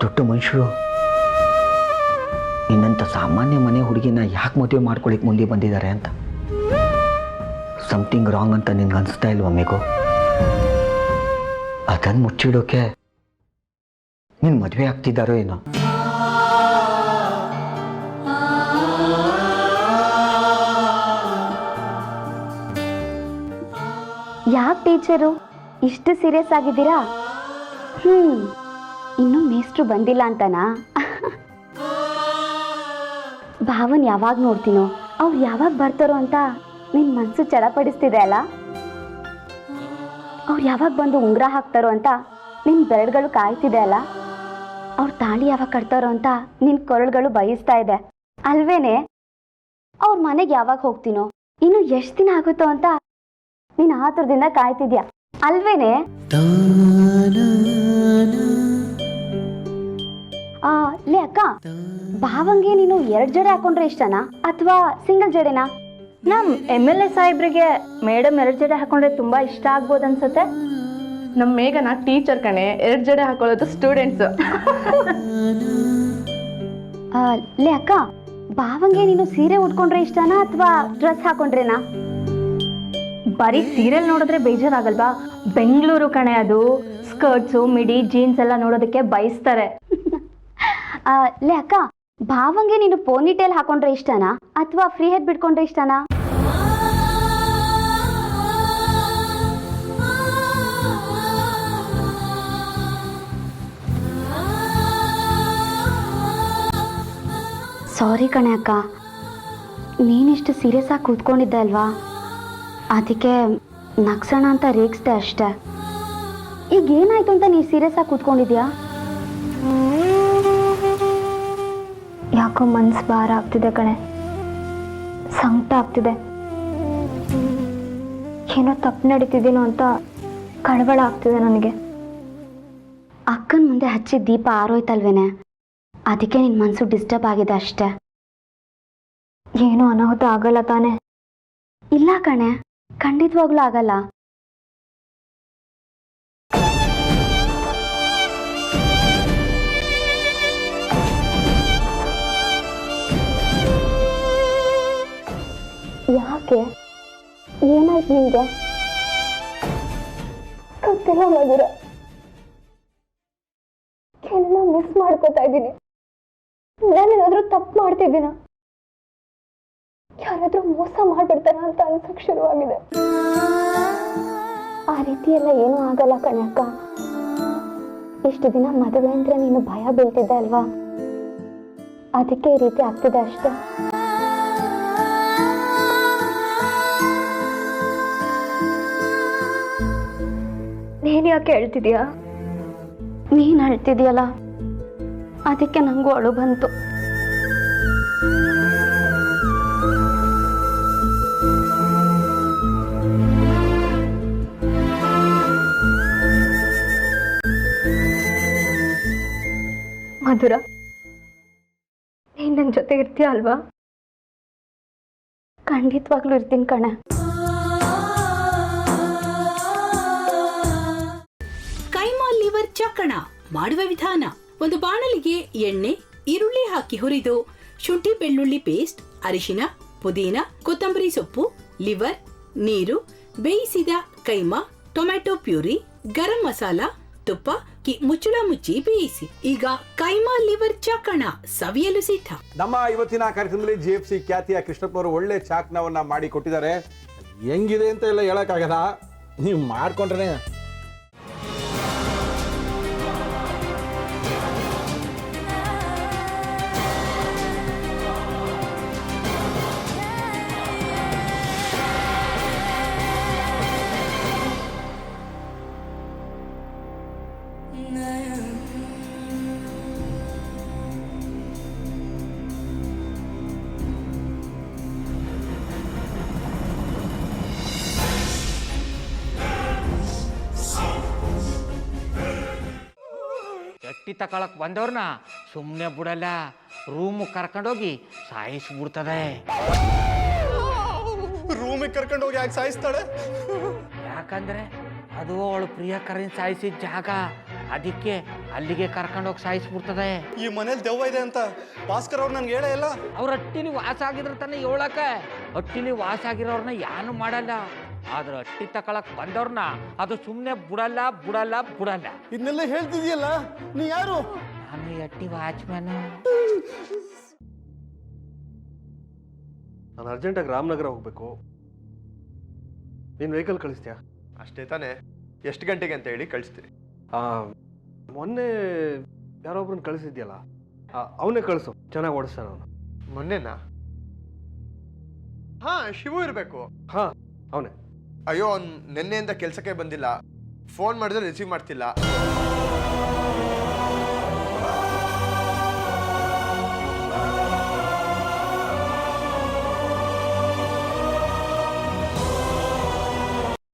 ದೊಡ್ಡ ಮನುಷ್ಯರು ನಿನ್ನಂಥ ಸಾಮಾನ್ಯ ಮನೆ ಹುಡುಗಿನ ಯಾಕೆ ಮದುವೆ ಮಾಡ್ಕೊಳ್ಳಿಕ್ಕೆ ಮುಂದೆ ಬಂದಿದ್ದಾರೆ ಅಂತ. ಸಮಥಿಂಗ್ ರಾಂಗ್ ಅಂತ ನಿನ್ಗೆ ಅನಿಸ್ತಾ ಇಲ್ವಾ ಮೇಘು? ಅದನ್ನು ಮುಚ್ಚಿಡೋಕೆ ನೀನು ಮದುವೆ ಆಗ್ತಿದ್ದಾರೋ ಏನೋ. ಯಾಕೆ ಟೀಚರು ಇಷ್ಟು ಸೀರಿಯಸ್ ಆಗಿದ್ದೀರಾ? ಇನ್ನೂ ಮೇಸ್ಟ್ರು ಬಂದಿಲ್ಲ ಅಂತನಾ? ಭಾವನ್ ಯಾವಾಗ ನೋಡ್ತೀನೋ ಅವ್ರು ಯಾವಾಗ ಬರ್ತಾರೋ ಅಂತ ನಿನ್ ಮನ್ಸು ಚಡಪಡಿಸ್ತಿದೆ ಅಲ್ಲ. ಅವ್ರು ಯಾವಾಗ ಬಂದು ಉಂಗುರ ಹಾಕ್ತಾರೋ ಅಂತ ನಿನ್ ಬೆರಳುಗಳು ಕಾಯ್ತಿದೆ ಅಲ್ಲ. ಅವ್ರು ತಾಳಿ ಯಾವಾಗ ಕಟ್ತಾರೋ ಅಂತ ನಿನ್ ಕೊರಳುಗಳು ಬಯಸ್ತಾ ಇದೆ ಅಲ್ವೇನೆ? ಅವ್ರ ಮನೆಗೆ ಯಾವಾಗ ಹೋಗ್ತೀನೋ, ಇನ್ನು ಎಷ್ಟು ದಿನ ಆಗುತ್ತೋ ಅಂತ ನೀನ್ ಆತುರದಿಂದ ಕಾಯ್ತಿದ್ಯಾ ಅಲ್ವೇನೆ? ಲೇ ಅಕ್ಕ, ಭಾವಂಗೆ ನೀನು 2 ಜಡೆ ಹಾಕೊಂಡ್ರೆ ಇಷ್ಟನಾ ಅಥವಾ ಸಿಂಗಲ್ ಜಡೆನಾ? ನಮ್ MLA ಸಾಹೇಬ್ರಿಗೆ ಮೇಡಮ್ 2 ಜಡೆ ಹಾಕೊಂಡ್ರೆ ತುಂಬಾ ಇಷ್ಟ ಆಗ್ಬೋದು ಅನ್ಸುತ್ತೆ. ನಮ್ ಮೇಘನ ಟೀಚರ್ ಕಣೆ, 2 ಜಡೆ ಹಾಕೊಳ್ಳೋದು ಸ್ಟೂಡೆಂಟ್ಸ್. ಲೇ ಅಕ್ಕ, ಭಾವಂಗೆ ನೀನು ಸೀರೆ ಉಟ್ಕೊಂಡ್ರೆ ಇಷ್ಟನಾ ಅಥವಾ ಡ್ರೆಸ್ ಹಾಕೊಂಡ್ರೇನಾ? ಬರೀ ಸೀರಿಯಲ್ ನೋಡಿದ್ರೆ ಬೇಜಾರಾಗಲ್ವಾ? ಬೆಂಗಳೂರು ಕಣೆ ಅದು. ಸ್ಕರ್ಟ್ಸು ಮಿಡಿ ಜೀನ್ಸ್ ಎಲ್ಲ ನೋಡೋದಕ್ಕೆ ಬಯಸ್ತಾರೆ. ಲೇ ಅಕ್ಕ, ಭಾವಂಗೆ ನೀನು ಪೋನಿಟೇಲ್ ಹಾಕೊಂಡ್ರೆ ಇಷ್ಟನಾ ಅಥವಾ ಫ್ರೀ ಹೆಡ್ ಬಿಟ್ಕೊಂಡ್ರೆ ಇಷ್ಟನಾ? ಸಾರಿ ಕಣೆ ಅಕ್ಕ, ನೀನಿಷ್ಟು ಸೀರಿಯಸ್ ಆಗಿ ಕೂತ್ಕೊಂಡಿದ್ದೆ ಅಲ್ವಾ, ಅದಕ್ಕೆ ನಗ್ಸೋಣ ಅಂತ ರೇಗಿಸ್ದೆ ಅಷ್ಟೆ. ಈಗ ಏನಾಯ್ತು ಅಂತ ನೀ ಸೀರಿಯಸ್ ಆಗಿ ಕೂತ್ಕೊಂಡಿದ್ಯಾ? ಯಾಕೋ ಮನ್ಸು ಭಾರ ಆಗ್ತಿದೆ ಕಣೆ, ಸಂಕಟ ಆಗ್ತಿದೆ. ಏನೋ ತಪ್ಪು ನಡೀತಿದ್ದೀನೋ ಅಂತ ಕಳವಳ ಆಗ್ತಿದೆ ನನಗೆ. ಅಕ್ಕನ ಮುಂದೆ ಹಚ್ಚಿದ ದೀಪ ಆರೋಯ್ತಲ್ವೇನೆ, ಅದಕ್ಕೆ ನಿನ್ನ ಮನಸ್ಸು ಡಿಸ್ಟರ್ಬ್ ಆಗಿದೆ ಅಷ್ಟೆ. ಏನೋ ಅನಾಹುತ ಆಗಲ್ಲ ತಾನೆ? ಇಲ್ಲ ಕಣೆ, ಖಂಡಿತವಾಗ್ಲೂ ಆಗಲ್ಲ. ಯಾಕೆ? ಏನಾಯ್ತು ನಿಂಗೆ? ಗೊತ್ತಿಲ್ಲ ಮಧುರ, ಏನೆಲ್ಲ ಮಿಸ್ ಮಾಡ್ಕೋತಾ ಇದ್ದೀನಿ. ನಾನೇನಾದ್ರೂ ತಪ್ಪು ಮಾಡ್ತಿದ್ದೀನ? ಯಾರಾದ್ರೂ ಮೋಸ ಮಾಡ್ಬಿಡ್ತಾರ ಅಂತ ಅನ್ಸಕ್ ಶುರುವಾಗಿದೆ. ಆ ರೀತಿ ಎಲ್ಲ ಏನೂ ಆಗಲ್ಲ ಕಣೆ ಅಕ್ಕ. ಇಷ್ಟು ದಿನ ಮದುವೆ ಅಂದ್ರೆ ನೀನು ಭಯ ಬೀಳ್ತಿದ್ದೆ ಅಲ್ವಾ, ಅದಕ್ಕೆ ಈ ರೀತಿ ಆಗ್ತಿದೆ ಅಷ್ಟೆ. ನೀನ್ ಯಾಕೆ ಹೇಳ್ತಿದ್ಯಾ? ನೀನು ಅಳ್ತಿದ್ಯಲ್ಲ, ಅದಕ್ಕೆ ನಂಗೂ ಅಳು ಬಂತು. ಮಧುರ, ನೀನ್ ನನ್ನ ಜೊತೆ ಇರ್ತೀಯ ಅಲ್ವಾ? ಖಂಡಿತವಾಗ್ಲೂ ಇರ್ತೀನಿ ಕಣೆ. ಕೈಮಾ ಲಿವರ್ ಚಕ್ಕಣ ಮಾಡುವ ವಿಧಾನ: ಒಂದು ಬಾಣಲಿಗೆ ಎಣ್ಣೆ, ಈರುಳ್ಳಿ ಹಾಕಿ ಹುರಿದು ಶುಂಠಿ ಬೆಳ್ಳುಳ್ಳಿ ಪೇಸ್ಟ್, ಅರಿಶಿನ, ಪುದೀನ, ಕೊತ್ತಂಬರಿ ಸೊಪ್ಪು, ಲಿವರ್, ನೀರು, ಬೇಯಿಸಿದ ಕೈಮಾ, ಟೊಮ್ಯಾಟೊ ಪ್ಯೂರಿ, ಗರಂ ಮಸಾಲ, ತುಪ್ಪ ಮುಚ್ಚಳ ಮುಚ್ಚಿ ಬೇಯಿಸಿ. ಈಗ ಕೈಮಾ ಲಿವರ್ ಚಾಕಣ ಸವಿಯಲು ಸಿದ್ಧ. ನಮ್ಮ ಇವತ್ತಿನ ಕಾರ್ಯಕ್ರಮದಲ್ಲಿ GFC ಖ್ಯಾತಿಯ ಕೃಷ್ಣಪ್ಪನವರು ಒಳ್ಳೆ ಚಾಕ್ನವನ್ನ ಮಾಡಿ ಕೊಟ್ಟಿದ್ದಾರೆ. ಹೆಂಗಿದೆ ಅಂತ ಎಲ್ಲ ಹೇಳಕ್ಕಾಗಲ್ಲ, ನೀವು ಮಾಡ್ಕೊಂಡ್ರೆ. ಎಟ್ಟಿ ತಕೊಳಕ್ ಬಂದವ್ರನ್ನ ಸುಮ್ಮನೆ ಬಿಡಲ್ಲ, ರೂಮ್ ಕರ್ಕೊಂಡೋಗಿ ಸಾಯಿಸ್ಬಿಡ್ತದೆ. ರೂಮಿಗೆ ಕರ್ಕೊಂಡೋಗಿ ಯಾಕೆ ಸಾಯಿಸ್ತಾಳೆ? ಯಾಕಂದ್ರೆ ಅದು ಅವಳು ಪ್ರಿಯಕರನ್ ಸಾಯಿಸಿದ ಜಾಗ. ಅದಕ್ಕೆ ಅಲ್ಲಿಗೆ ಕರ್ಕೊಂಡೋಗಿ ಸಾಯಿಸ್ಬಿಡ್ತದೆ. ಈ ಮನೇಲಿ ದೆವ್ವ ಇದೆ ಅಂತ ಭಾಸ್ಕರ್ ಅವ್ರು ನನ್ಗೆ ಹೇಳೇ ಇಲ್ಲ. ಅವ್ರ ಹಟ್ಟಿಲಿ ವಾಸ ಆಗಿದ್ರ ತಾನೆ ಹೇಳಕ. ಹಟ್ಟಿಲಿ ವಾಸ ಆಗಿರೋರ್ನ ಏನು ಮಾಡಲ್ಲ, ಆದ್ರೆ ಹಟ್ಟಿ ತಕೊಳಕ್ ಬಂದವ್ರನ್ನ ಅದು ಸುಮ್ಮನೆ ಬಿಡಲ್ಲ ಬಿಡಲ್ಲ ಬಿಡಲ್ಲ. ಇದನ್ನೆಲ್ಲ ಹೇಳ್ತಿದ್ಯಲ್ಲ, ನೀ ಯಾರು? ನಾನು ಈ ಹಟ್ಟಿ ವಾಚ್ಮ್ಯಾನು. ನಾನು ಅರ್ಜೆಂಟಾಗಿ ರಾಮನಗರ ಹೋಗ್ಬೇಕು. ನೀನು ವೆಹಿಕಲ್ ಕಳಿಸ್ತೀಯಾ? ಅಷ್ಟೇ ತಾನೇ, ಎಷ್ಟು ಗಂಟೆಗೆ ಅಂತ ಹೇಳಿ ಕಳಿಸ್ತೀನಿ. ಮೊನ್ನೆ ಯಾರೊಬ್ರನ್ನ ಕಳಿಸಿದ್ಯಲ್ಲ, ಅವನೇ ಕಳಿಸು, ಚೆನ್ನಾಗಿ ಓಡಿಸ್ತಾನೆ ಅವನು. ಮೊನ್ನೆನಾ? ಹಾ, ಶಿವು ಇರಬೇಕು. ಹಾ, ಅವನೇ. ಅಯ್ಯೋ, ಅವ್ನು ನಿನ್ನೆಯಿಂದ ಕೆಲಸಕ್ಕೆ ಬಂದಿಲ್ಲ. ಫೋನ್ ಮಾಡಿದ್ರೆ ರಿಸೀವ್ ಮಾಡ್ತಿಲ್ಲ.